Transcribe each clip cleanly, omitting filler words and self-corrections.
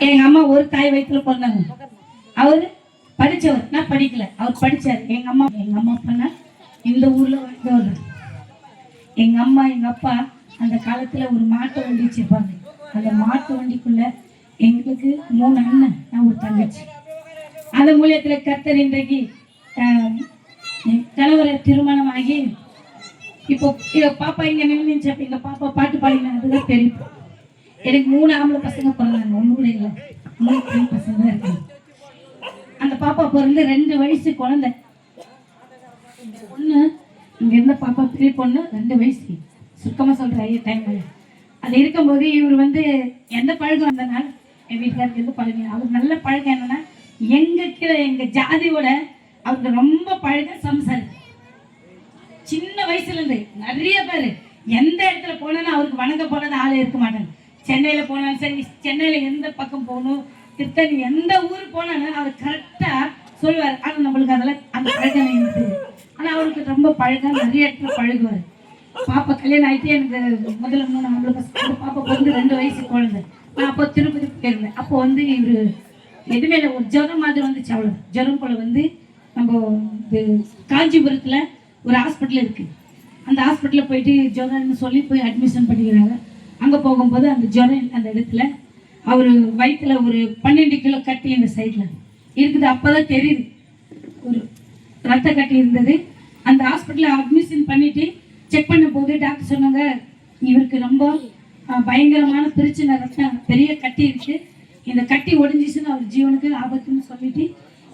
எங்க அம்மா ஒரு தாய் வயிற்றுல பிறந்தாங்க. அவரு படிச்சவர், நான் படிக்கல. அவர் படிச்சாரு. எங்க அம்மா பண்ணா இந்த ஊர்ல வாழ்ந்தவர். எங்க அம்மா எங்க அப்பா அந்த காலத்துல ஒரு மாட்டு வண்டி வச்சிருப்பாங்க. அந்த மாட்டு வண்டிக்குள்ள எங்களுக்கு 3 அண்ணன், நான் ஒரு தங்கச்சி. அந்த மூலியத்துல கர்த்தர் இன்றைக்கு கணவரை திருமணம் ஆகி இப்போ பாப்பா இங்க நின்றுச்சு. எங்க பாப்பா பாட்டு பாடினா அதுதான் தெரியும். எனக்கு 3 ஆம்பளை பசங்க பிறந்தாங்க, ஒண்ணு கூட இல்லை. 3 பெண் பசங்க தான் இருக்காங்க. அந்த பாப்பா பிறந்து 2 வயசு குழந்தை. பொண்ணு இங்க இருந்த பாப்பா பெரிய பொண்ணு 2 வயசு. சுத்தமா சொல்ற டைம் அது இருக்கும்போது இவர் எந்த பழக்கம் வந்தனால என் வீட்டுக்காருக்கு எந்த பழக்கம். அவர் நல்ல பழக்கம் என்னன்னா, எங்க ஜாதியோட அவருக்கு ரொம்ப பழக்கம் சம்சாரம். சின்ன வயசுல இருந்து நிறைய பேர் எந்த இடத்துல போனாலும் அவருக்கு வணங்க போனது ஆளே இருக்க மாட்டாங்க. சென்னையில போனாலும் சரி, சென்னையில எந்த பக்கம் போகணும், திருத்தணி எந்த ஊருக்கு போனாலும் அவர் கரெக்டா சொல்லுவார். ஆனா நம்மளுக்கு அதெல்லாம் அந்த பழக்கம் இருக்குது. ஆனா அவருக்கு ரொம்ப பழக்கம், நிறைய இடத்துல பழகுவார். பாப்பா கல்யாணம் ஆகிட்டு எனக்கு முதல்ல 3 ஆம்பளை பசங்க. பாப்பா 2 வயசு குழந்தை. நான் அப்போ திருப்பதி போயிருந்தேன். அப்போ இவரு எதுவுமே இல்லை, ஒரு ஜுரம் மாதிரி வந்துச்சு. அவ்வளோ ஜுரம் போல நம்ம காஞ்சிபுரத்தில் ஒரு ஹாஸ்பிட்டல் இருக்குது. அந்த ஹாஸ்பிட்டலில் போயிட்டு ஜுரம்னு சொல்லி போய் அட்மிஷன் பண்ணிக்கிறாங்க. அங்கே போகும்போது அந்த ஜுரம் அந்த இடத்துல அவர் வயிற்றுல ஒரு 12 கிலோ கட்டி இந்த சைடில் இருக்குது. அப்போ தான் தெரியுது ஒரு ரத்த கட்டி இருந்தது. அந்த ஹாஸ்பிட்டலில் அட்மிஷன் பண்ணிவிட்டு செக் பண்ண போது டாக்டர் சொன்னாங்க, இவருக்கு ரொம்ப பயங்கரமான பிரச்சனை, ரத்தம் பெரிய கட்டி இருக்குது. இந்த கட்டி ஒடிஞ்சிச்சுன்னு அவர் ஜீவனுக்கு ஆபத்துன்னு சொல்லிட்டு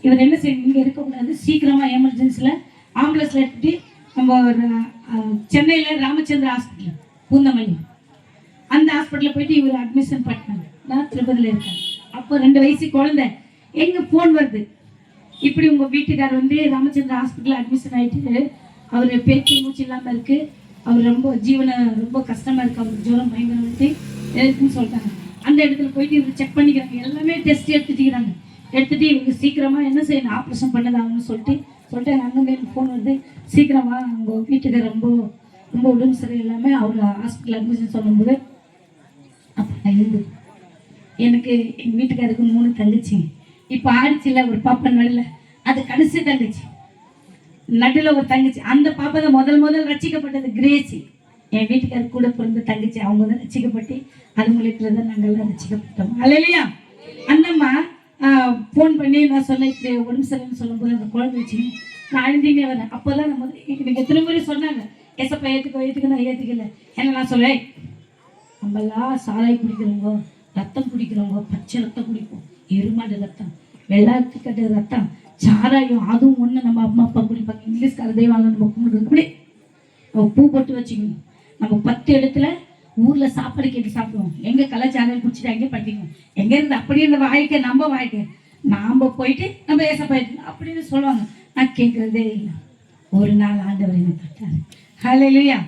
இவர் என்ன செய்யணும், இங்கே இருக்கக்கூடாது, சீக்கிரமாக எமர்ஜென்சியில் ஆம்புலன்ஸில் எடுத்துகிட்டு நம்ம ஒரு சென்னையில் ராமச்சந்திர ஹாஸ்பிட்டல் பூந்தமல்லி அந்த ஹாஸ்பிட்டலில் போயிட்டு இவர் அட்மிஷன் பண்ணாங்க. நான் திருப்பதியில் இருக்கேன். அப்போ 2 வயசு குழந்தை. எங்கே ஃபோன் வருது, இப்படி உங்கள் வீட்டுக்காரர் ராமச்சந்திர ஹாஸ்பிட்டலில் அட்மிஷன் ஆகிட்டு அவர் பேச்சு மூச்சு இல்லாமல் இருக்குது, அவர் ரொம்ப ஜீவனை ரொம்ப கஷ்டமாக இருக்குது, அவருக்கு ஜுரம் பயங்கரம் இருக்குன்னு சொல்லிட்டாங்க. அந்த இடத்துல போயிட்டு இவர் செக் பண்ணிக்கிறாங்க. எல்லாமே டெஸ்ட் எடுத்துக்கிறாங்க. எடுத்துகிட்டு இவருக்கு சீக்கிரமாக என்ன செய்யணும், ஆப்ரேஷன் பண்ணதாகணும்னு சொல்லிட்டு அங்கங்கே ஃபோன் வருது, சீக்கிரமாக உங்கள் வீட்டுக்கு ரொம்ப ரொம்ப உடம்பு சரியில்லாமல் அவர் ஹாஸ்பிட்டல் அட்மிஷன் சொல்லும்போது அப்போ இருந்தது. எனக்கு எங்கள் வீட்டுக்காருக்கு 3 தங்கச்சி. இப்போ ஆடிச்சில்ல ஒரு பாப்பா நடுவில், அது கடைசி தங்கச்சி. நடுவில் ஒரு தங்கச்சி. அந்த பாப்பா தான் முதல் ரசிக்கப்பட்டது கிரேசி. என் வீட்டுக்கார கூட பிறந்த தங்கச்சி. அவங்க தான் ரசிக்கப்பட்டு அது மூலியத்தில் தான் நாங்கள்லாம் ரசிக்கப்பட்டோம். அல்லையா? அந்தம்மா ஃபோன் பண்ணி நான் சொன்னேன், இப்படி உடம்பு சரின்னு சொல்லும்போது அந்த குழந்தை வச்சு நான் அழுந்தினே வரேன். அப்போதான் நம்ம எனக்கு எத்தனை முறை சொன்னாங்க, ஏசப்பா ஏற்றுக்க நான் ஏற்றுக்கல. ஏன்னா நான் சொல்லேன், நம்மளாம் சாராய் குடிக்கிறவங்க, ரத்தம் குடிக்கிறவங்க, பச்சை ரத்தம் குடிப்போம், எருமாடு ரத்தம், வெள்ளாட்டு கட்டு ரத்தம், சாராயம் அதுவும் ஒன்று நம்ம அம்மா அப்பா குடிப்பாங்க. இங்கிலீஷ்கார தெய்வாங்க நம்ம கும்பிடுறது இப்படி நம்ம பூ போட்டு வச்சுக்கணும். நம்ம 10 இடத்துல ஊரில் சாப்பாடு கேட்டு சாப்பிடுவோம். எங்கே கலாச்சாரம் குடிச்சிட்டு அங்கே படிக்கணும். எங்கே இருந்து அப்படியே இந்த வாழ்க்கை நம்ம வாழ்க்கை நாம் போயிட்டு நம்ம ஏசப்பாயிட்டு அப்படின்னு சொல்லுவாங்க. நான் கேட்குறதே இல்லை. ஒரு நாள் ஆண்டவர் என்ன பார்த்தாரு. ஹல்லேலூயா.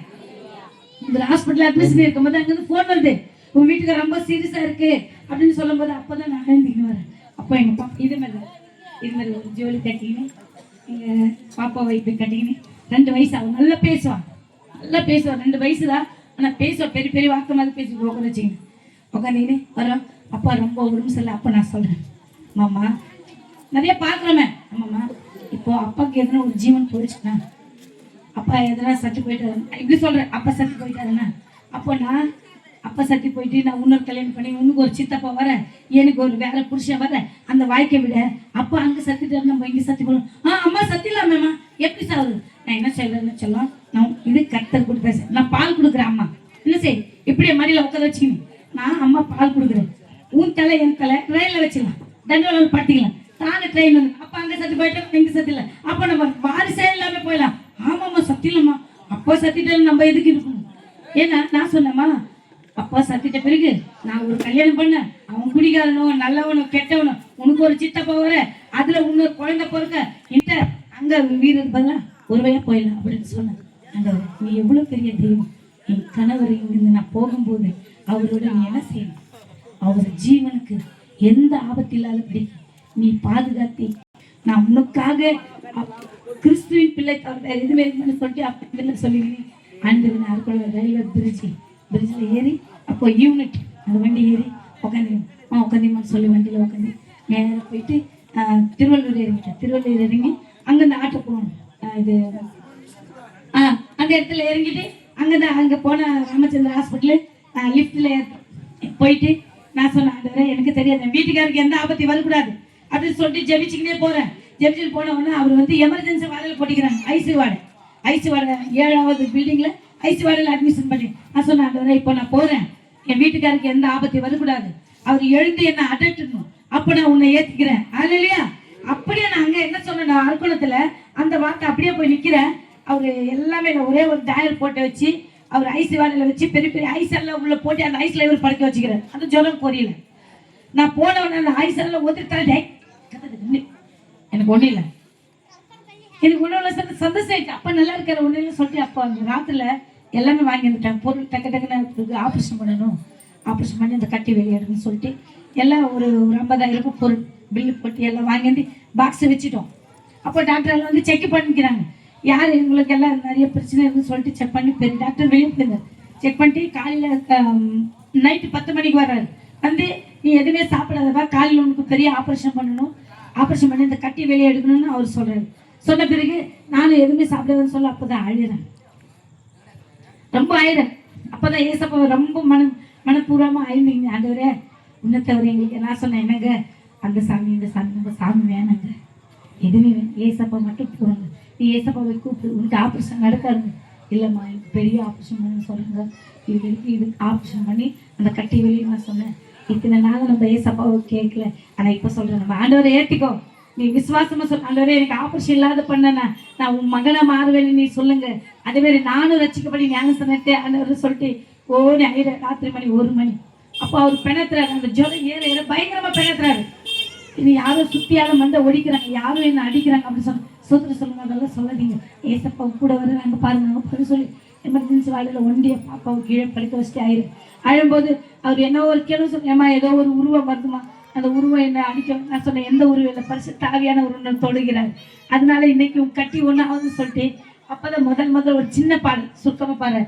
இந்த ஹாஸ்பிட்டல் அட்மிஷன் இருக்கும்போது அங்கேருந்து ஃபோன் வருது, உங்கள் வீட்டுக்கு ரொம்ப சீரியஸாக இருக்குது அப்படின்னு சொல்லும்போது அப்போ தான் நான் எழுந்திக்கின்னு வரேன். அப்போ எங்கள் பாப்பா இது மாதிரி ஒரு ஜோலி கட்டிக்கின்னு எங்கள் பாப்பாவை இப்படி கட்டிக்கின்னு 2 வயசு ஆகும். நல்லா பேசுவான் 2 வயசு தான். ஆனால் பேசுவான் பெரிய பெரிய வார்த்தை மாதிரி பேசி உட்காந்து வச்சுக்கணும். உட்காந்துக்கின்னு வரோம். அப்பா ரொம்ப உடம்பு சரியில்லை. அப்போ நான் சொல்கிறேன், மாமா நிறைய பார்க்குறோமே, ஆமாம்மா இப்போ அப்பாவுக்கு எதனா ஒரு ஜீவன் போயிடுச்சுண்ணா, அப்பா எதனா சத்து போயிட்டாருன்னா இப்படி சொல்கிறேன், அப்பா சத்து போயிட்டாருண்ணா, அப்போ நான் அப்பா சத்தி போயிட்டு நான் இன்னொரு கல்யாணம் பண்ணி உனக்கு ஒரு சித்தப்பா வர, எனக்கு ஒரு வேற புருஷன் வர, அந்த வாழ்க்கை விட அப்பா அங்கே சத்திட்டு நம்ம இங்கே சத்தி போடுவோம். அம்மா சத்திலாமேம்மா எப்படி சாகுது? நான் என்ன செய்யறேன்னு சொல்லலாம், நான் இது கர்த்தர் கூட பேச, நான் பால் கொடுக்குறேன். அம்மா என்ன செய், இப்படியே மடியில் உட்கார வச்சுக்கணும். நான் அம்மா பால் கொடுக்குறேன், உன் தலை என் தலை ட்ரெயினில் வச்சுக்கலாம், தண்டவாளம் பட்டிக்கலாம். தாங்க ட்ரெயின் வந்து அப்பா அங்கே சத்தி போயிட்டோம், இங்கே சத்தி இல்லை, அப்போ நம்ம வாரிசே இல்லாமல் போயிடலாம். ஆமாம்மா சத்திலம்மா, அப்பா சத்திட்டாலும் நம்ம எதுக்கு இருக்கணும்? ஏன்னா நான் சொன்னேம்மா, அப்பா சத்திட்ட பிறகு நான் ஒரு கல்யாணம் பண்ணேன், அவன் குடிக்காரனோ நல்லவனோ கெட்டவனோ உனக்கு ஒரு சித்தப்பா வர, அதுல இன்னொரு குழந்தை பிறக்க இந்த அங்க வீரர் பதிலா ஒரு வழியா போயிடலாம் அப்படின்னு சொன்னேன். அந்த நீ எவ்வளவு பெரிய தெய்வம். என் கணவர் இங்கிருந்து நான் போகும்போது அவரோட நீ என்ன செய்யணும், அவர் ஜீவனுக்கு எந்த ஆபத்து இல்லாதபடி நீ பாதுகாத்தி, நான் உனக்காக கிறிஸ்துவின் பிள்ளை எதுவுமே சொல்லிட்டு அப்படி சொல்லிக்கிறேன். அன்று நான் ரயில்வே பிரிட்ஜில் ஏறி அப்போ யூனிட் அந்த வண்டி ஏறி உட்காந்து உட்காந்திம்மான்னு சொல்லி வண்டியில் உட்காந்து நேராக போயிட்டு திருவள்ளூர் இறங்கிட்டேன். திருவள்ளூர் இறங்கி அங்கேருந்து ஆட்டோ போகணும். இது அந்த இடத்துல இறங்கிட்டு அங்கே போன ராமச்சந்திர ஹாஸ்பிட்டலு லிஃப்ட்டில் போயிட்டு நான் சொன்னேன், எனக்கு தெரியாது, என் வீட்டுக்காருக்கு எந்த ஆபத்து வரக்கூடாது அப்படின்னு சொல்லிட்டு ஜெபிச்சுக்கிட்டே போகிறேன். ஜெபிச்சுட்டு போன உடனே அவர் வந்து எமர்ஜென்சி வார்டில் போட்டிக்கிறாங்க. ஐசி வார்டு 7வது பில்டிங்கில் ஐசி வார்டில் அட்மிஷன் பண்ணி நான் சொன்னேன், இப்போ நான் போகிறேன், என் வீட்டுக்காருக்கு எந்த ஆபத்து வரக்கூடாது, அவர் எழுந்து என்ன அடட்டணும், அப்போ நான் உன்னை ஏற்றுக்கிறேன். அது இல்லையா? அப்படியே நான் அங்கே என்ன சொன்னேன், அரக்கோணத்தில் அந்த வார்த்தை அப்படியே போய் நிற்கிறேன். அவர் எல்லாமே ஒரே ஒரு டயர் போட்டு வச்சு அவர் ஐசி வார்டில் வச்சு பெரிய பெரிய ஐஸெல்லாம் உள்ள போட்டு அந்த ஐஸில் இவர் படுக்க வச்சுக்கிறேன். அந்த ஜுரம் புரியல. நான் போனவொடனே அந்த ஐஸெல்லாம் ஒதுக்கிட்டாலே எனக்கு ஒன்றும் இல்லை, எனக்கு ஒன்றும் இல்லை, சந்தோஷம் ஆயிடுச்சு. அப்போ நல்லா இருக்கிற ஒன்றும் இல்லை சொல்லிட்டு அப்போ அந்த ராத்திரில் எல்லாமே வாங்கி வந்துட்டேன். பொருள் டக்குன்னு ஆப்ரேஷன் பண்ணணும், ஆப்ரேஷன் பண்ணி அந்த கட்டி வெளியேடுன்னு சொல்லிட்டு எல்லாம் ஒரு 50,000 பொருள் பில்லு போட்டு எல்லாம் வாங்கி வந்து பாக்ஸை வச்சுட்டோம். அப்போ டாக்டர் எல்லாம் வந்து செக் பண்ணிக்கிறாங்க, யார் எங்களுக்கு எல்லாம் நிறைய பிரச்சனை இருக்குன்னு சொல்லிட்டு செக் பண்ணி பெரிய டாக்டர் வெளியே போயிருந்தார். செக் பண்ணிட்டு காலையில் நைட்டு 10 மணிக்கு வர்றாரு. வந்து நீ எதுவுமே சாப்பிடாதப்பா, காலையில் உனக்கு பெரிய ஆப்ரேஷன் பண்ணணும், ஆப்ரேஷன் பண்ணி இந்த கட்டி வெளியே எடுக்கணும்னு அவர் சொல்கிறாரு. சொன்ன பிறகு நானும் எதுவுமே சாப்பிடாதுன்னு சொல்ல அப்போ தான் அழுகிறேன், ரொம்ப ஆயிரம். அப்போ தான் ஏசப்பா ரொம்ப மனப்பூர்வமாக ஆயிருந்தீங்க. ஆண்டவரே உன்னை தவிர எங்களுக்கு நான் சொன்னேன், என்னங்க அந்த சாமி இந்த சாமி நம்ம சாமி வேணாங்க, எதுவுமே வேணும், ஏசப்பா மட்டும் போகிறாங்க, நீ ஏசப்பாவை கூப்பிடு, உனக்கு ஆப்ரேஷன் நடக்காதுங்க. இல்லைம்மா எனக்கு பெரிய ஆப்ரேஷன் பண்ணி சொல்லுங்க, இது ஆப்ரேஷன் பண்ணி அந்த கட்டி வெளியே நான் சொன்னேன். இத்தனை நாள் நம்ம ஏசப்பாவை கேட்கல, ஆனால் இப்போ சொல்கிறேன், நம்ம ஆண்டவரை ஏற்றிக்கோ, நீ விசுவாசமாக சொல்ல, ஆண்டவரே எனக்கு ஆப்ரேஷன் இல்லாத பண்ணேன்னா நான் உன் மகனை மாறுவேன்னு நீ சொல்லுங்க. அதே மாதிரி நானும் ரசிக்கப்படி ஞானம் சொன்னேன் ஆண்டவர் சொல்லிட்டு ஓடி ஆயிரம் ராத்திரி மணி 1 மணி. அப்போ அவர் பெணத்துறாரு, அந்த ஜுரம் ஏற பயங்கரமாக பெணத்துறாரு. இது யாரும் சுத்தியாலும் வந்து ஒடிக்கிறாங்க, யாரும் என்ன அடிக்கிறாங்க அப்படின்னு சொன்ன சோதனை சொல்லுங்க, அதெல்லாம் சொல்லாதீங்க, ஏசப்பா கூட வர்றாங்க பாருங்க அப்படின்னு சொல்லி எமர்ஜென்சி வார்டில் ஒண்டிய பாப்பாவை கீழே படுக்க வச்சுட்டு ஆயிரும். அழும்போது அவர் என்ன ஒரு கேள்வி சொன்னேம்மா, ஏதோ ஒரு உருவம் வருதுமா, அந்த உருவம் என்ன அடிக்க, நான் சொன்னேன் எந்த உருவம் இல்லை, பரிசு தாவியான உருவம் தொழுகிறார், அதனால இன்னைக்கு கட்டி ஒன்றாவது சொல்லிட்டு அப்போதான் முதல் ஒரு சின்ன பாடல் சுத்தமாக பாரு.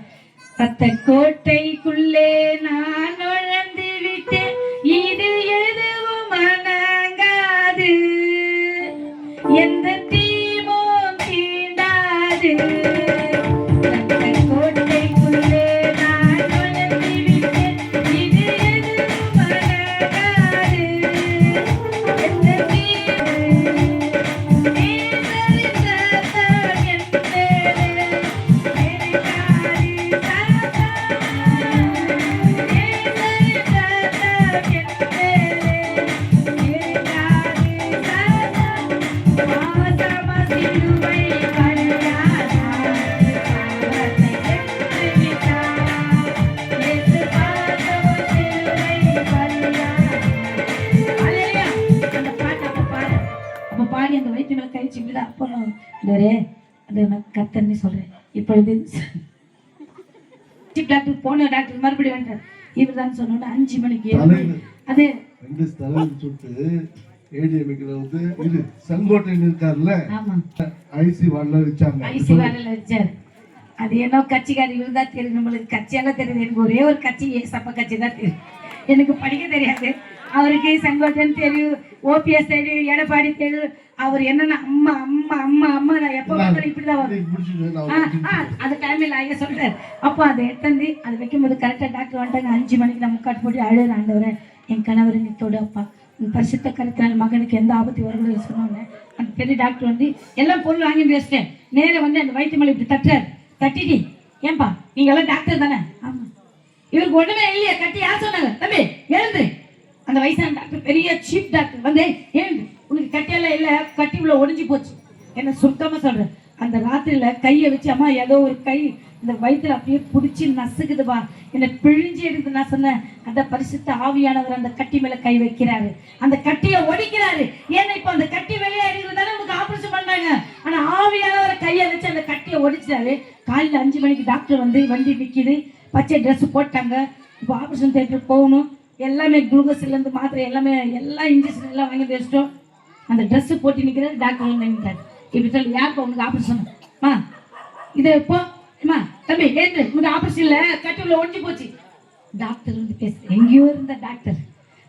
ரத்த கோட்டைக்குள்ளே நான் நுழைந்து விட்டேன், இது எதுவும் அணங்காது, எந்த தீமும் தீண்டாது. கத்தன்னு சொல்றேன். இப்பொழுது டாக்டர் போன டாக்டர் மறுபடியும் வந்தார். இவர் தான் சொன்னோன்னு 5 மணிக்கு அது செங்கோட்டையில் இருக்காருல்ல, ஐசி வார்டில் வச்சாரு. அது என்ன கட்சிக்காரி இவர் தான் தெரியும், நம்மளுக்கு கட்சியெல்லாம் தெரியுது. எனக்கு ஒரே ஒரு கட்சி ஏசப்பா கட்சி தான் தெரியும், எனக்கு படிக்க தெரியாது. அவருக்கு செங்கோட்டன் தெரியும், ஓபிஎஸ் தெரியும், எடப்பாடி தெரியும். அவர் என்னன்னா அம்மா அம்மா அம்மா அம்மா நான் எப்போ பார்த்தாலும் இப்படிதான் வரும். அது டைமில் ஐயா சொல்றாரு. அப்போ அதை எடுத்து அதை வைக்கும்போது கரெக்டாக டாக்டர் வந்துட்டாங்க. 5 மணிக்கு நான் முக்காட்டு போட்டு அழுகிற, ஆண்டவரை என் கணவர் நீ தொடு அப்பா, உன் பரிசுத்த கருத்தினால் மகனுக்கு எந்த ஆபத்து வரக்கூடாது சொன்னோன்னே அந்த பெரிய டாக்டர் வந்து எல்லாம் பொருள் வாங்கிட்டு வச்சிட்டேன். நேரம் வந்து அந்த வயிற்று மேலே இப்படி தட்டுறாரு. தட்டிட்டு ஏன்பா நீங்க எல்லாம் டாக்டர் தானே? ஆமா. இவருக்கு ஒண்ணுமே இல்லையா, கட்டி யார் சொன்னாங்க, தம்பி எழுந்து. அந்த வயசான டாக்டர் பெரிய சீப் டாக்டர் வந்து எழுந்து, உனக்கு கட்டியெல்லாம் இல்லை, கட்டி உள்ள ஒடிஞ்சு போச்சு. என்ன சுத்தமாக சொல்றேன். அந்த ராத்திரியில கையை வச்சு அம்மா ஏதோ ஒரு கை இந்த வயிற்றுல அப்படியே பிடிச்சி நசுக்குதுப்பா, என்னை பிழிஞ்சு எடுத்து நான் சொன்னேன். அந்த பரிசுத்த ஆவியானவர் அந்த கட்டி மேல கை வைக்கிறாரு, அந்த கட்டியை ஒடிக்கிறாரு. ஏன்னா இப்ப அந்த கட்டி வெளியே அடிக்கிறதால உனக்கு ஆபரேஷன் பண்ணாங்க, ஆனா ஆவியானவரை கையை வச்சு அந்த கட்டியை ஒடிச்சிட்டாரு. காலையில் 5 மணிக்கு டாக்டர் வந்து வண்டி நிற்கிது, பச்சை ட்ரெஸ் போட்டாங்க. இப்போ ஆபரேஷன் தியேட்டர் போகணும். எல்லாமே குளுக்கோஸ்லேருந்து மாத்திரை எல்லாமே எல்லாம் இன்ஜெக்ஷன் எல்லாம் வாங்கி வச்சிட்டோம். அந்த ட்ரெஸ்ஸு போட்டு நிற்கிறாரு. டாக்டர் நின்றுட்டார். இப்படி சொல்லி யாருப்பா உனக்கு ஆபரேஷன்? இதை இப்போ அம்மா தம்பி ஏன்று உனக்கு ஆபரேஷன் இல்லை, கட்டி உள்ள ஒடிஞ்சு போச்சு. டாக்டர் வந்து பேசுகிறேன், எங்கேயோ இருந்த டாக்டர்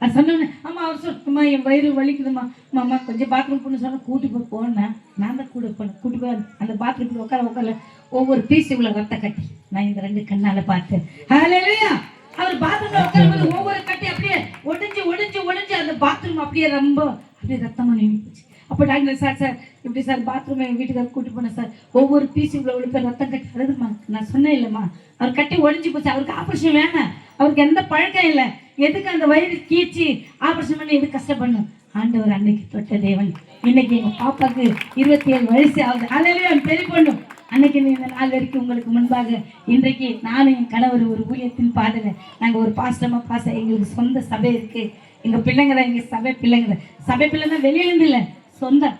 அது சொன்னோன்னே ஆமா அவர் சொல்லுமா என் வயிறு வலிக்குதுமா மாமா கொஞ்சம் பாத்ரூம் போன்னு சொன்னா கூட்டி போய் போனேன். நான் தான் கூட போனேன். கூட்டி போய் அந்த பாத்ரூம்ல உட்கார ஒவ்வொரு பீஸ் இவ்வளவு ரத்த கட்டி நான் இந்த 2 கண்ணால பார்த்தேன். ஹalleluya. அவர் பாத்ரூம்ல உட்காரும்போது ஒவ்வொரு கட்டி அப்படியே ஒடிஞ்சு அந்த பாத்ரூம் அப்படியே ரொம்ப அப்படியே ரத்தமா நின்று போச்சு. அப்போ டாக்டர் சார் இப்படி சார் பாத்ரூம் எங்கள் வீட்டுக்காரர் கூட்டி போனேன் சார், ஒவ்வொரு பீஸும் இவ்வளோ பேர் ரத்தம் கட்டி வருதுமா. நான் சொன்னேன் இல்லைம்மா அவர் கட்டி ஒடிஞ்சு போச்சு, அவருக்கு ஆப்ரேஷன் வேணாம், அவருக்கு எந்த பழக்கம் இல்லை, எதுக்கு அந்த வயிறு கீச்சு ஆப்ரேஷன் பண்ணி எது கஷ்டப்படணும். ஆண்டவர் அன்னைக்கு தொட்ட தேவன். இன்னைக்கு எங்கள் பாப்பாவுக்கு 27 வயசு ஆகுது. ஹalleluya. பெரிய பொண்ணு அன்னைக்கு இந்த நாள் வரைக்கும் உங்களுக்கு முன்பாக இன்றைக்கு நானும் என் கணவர் ஒரு ஊழியத்தின் பாதையில் நாங்கள் ஒரு பாஸ்டமாக எங்களுக்கு சொந்த சபை இருக்கு. எங்கள் பிள்ளைங்க தான் எங்கள் சபை பிள்ளைங்க வெளியிலேருந்து இல்லை, சொந்தம்.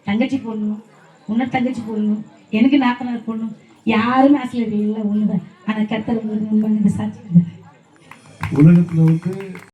தங்கச்சி போடணும், இன்னொரு தங்கச்சி போடணும், எனக்கு நாத்தனார் போடணும், யாருமே ஆசிரியர் இல்லை, ஒன்று தான். ஆனால் கர்த்தர் உங்களுக்கு முன்பாக இந்த சாட்சி உலகத்தில் வந்து